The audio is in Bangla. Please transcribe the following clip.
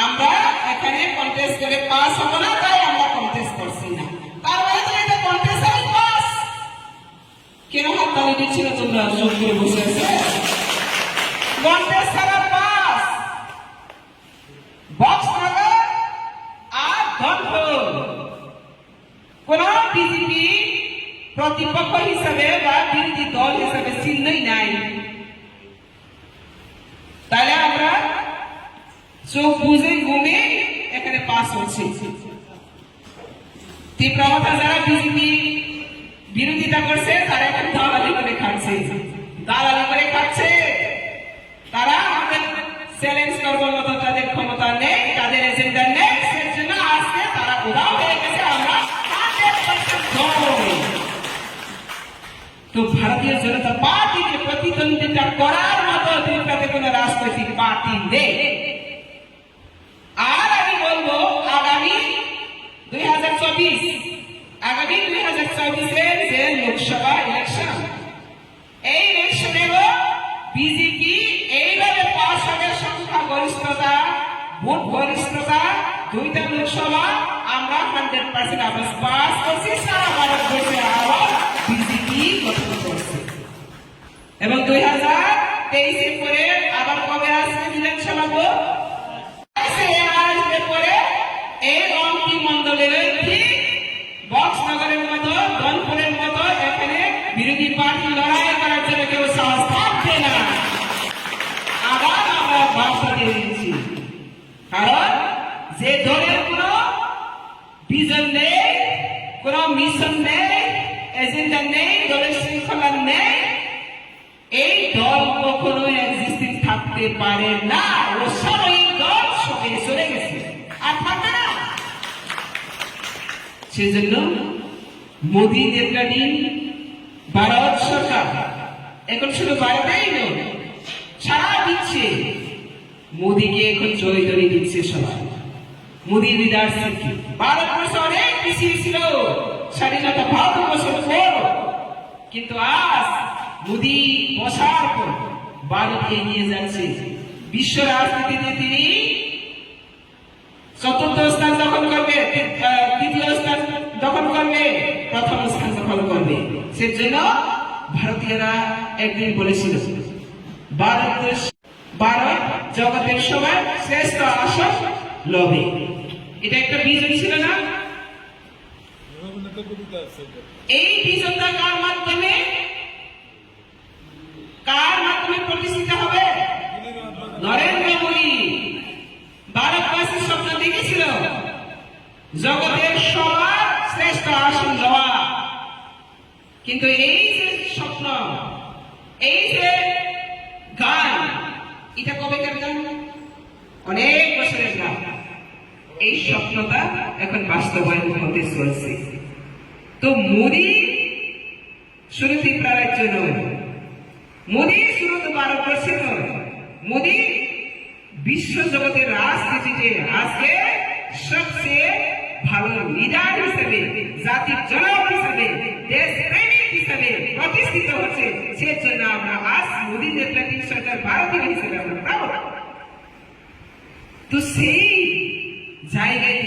আমরা এখানে কন্টেস্ট করে পাস হব না, তাই আমরা কন্টেস্ট করছি না। তার মানে তো এটা কন্টেস্ট আর পাস। কেন হাত তালি দিচ্ছিল তোমরা চুপ করে বসে আছে? কন্টেস্ট ছাড়া পাস, বক্স নগর আর ধনপুর কোন বিজেপি প্রতিপক্ষ হিসাবে বা বিরোধী দল হিসাবে চিহ্নই নাই। তাহলে আমরা চোখ বুঝে ঘুমে এখানে পাস হচ্ছে। তীব্রতা যারা বিজেপি বিরোধিতা করছে তারা এখন দালালি করে খাচ্ছে, দালালি করে খাচ্ছে। তারা আমাদের চ্যালেঞ্জ করবার মতো তাদের ক্ষমতা নেই, তাদের এজেন্ডা নেই। সেজন্য আজকে তারা উধাও হয়ে গেছে। আমরা 100% দল। তো ভারতীয় জনতা পার্টিকে প্রতিদ্বন্দ্বিতা করার মতো ত্রিপুরাতে কোন রাজনৈতিক পার্টি নেই। আর আমি বলবো আগামী 2024 যে লোকসভা ইলেকশন, এই ইলেকশনেরও বিজেপি এইভাবে পাস হবে। সংখ্যা গরিষ্ঠতা, ভোট গরিষ্ঠতা, দুইটা লোকসভা আমরা 100% আবার পাস করছি। সারা ভারতবর্ষে আবার বিজেপি গঠন করছে। এবং 2023 পরে আবার কবে আসবে বিধানসভা ভোট? আসবে পরে এই অন্তিম মন্ডলের ঠিক বক্সনগরের মতো, ধনপুরের মতো এখানে বিরোধী পার্টি লড়াই করার জন্য কেউ সাহস থাকবে না। আবার আমরা ভাষা দিয়ে দিচ্ছি, কারণ যে দলের কোন ভিজন নেই, কোন মিশন নেই, এজেন্ডা নেই, দলের শৃঙ্খলা নেই, এই দল কখনো এক্সিস্টিং থাকতে পারে না। ও সাময়িক দল সবে চলে গেছে, আর থাকবে না। সেজন্য মোদী নেতৃত্বাধীন ভারত সরকার এখন শুধু ভারতেই নয়, সারা দিচ্ছে মোদীকে এখন জয়ধ্বনি দিচ্ছে সবাই। মোদী লিডারশিপ কি ভারতবর্ষ অনেক পিছিয়ে ছিল স্বাধীনতা ভারতবর্ষের পর, কিন্তু আজ মোদী বসার পর ভারত এগিয়ে যাচ্ছে। বিশ্ব রাজনীতিতে তিনি চতুর্থ স্থান দখল করবে, তৃতীয় স্থান দখল করবে, প্রথম স্থান দখল করবে। সেজন্য ভারতীয়রা একদিন বলেছিল ভারত জগতের সবার শ্রেষ্ঠ আসন লবে। এটা একটা ভিজন ছিল না? এই ভিজনটা কার মাধ্যমে প্রতিষ্ঠিত হবে? নরেন্দ্র মোদী ভারতবাসীর স্বপ্ন দেখেছিল জগতের সবার শ্রেষ্ঠ আসন লওয়া। কিন্তু এই যে স্বপ্ন, এই যে গান, এটা কবেকার গান? অনেক বছরের গান। এই স্বপ্নটা এখন বাস্তবায়ন হতে চলছে। তো মোদী শুধু ত্রিপুরা রাজ্য নয়, মোদী শুধু ভারতবর্ষে নয়, মোদী বিশ্ব জগতের রাজনীতিতে আজকে সবচেয়ে ভালো লিডার হিসেবে, জাতির জনক হিসেবে, দেশ প্রেমিক হিসেবে প্রতিষ্ঠিত হচ্ছে। সেজন্য আমরা আজ মোদী নেতৃত্বাধীন সরকার ভারতীয় হিসেবে আমরা প্রাউড। তো সেই জায়গায়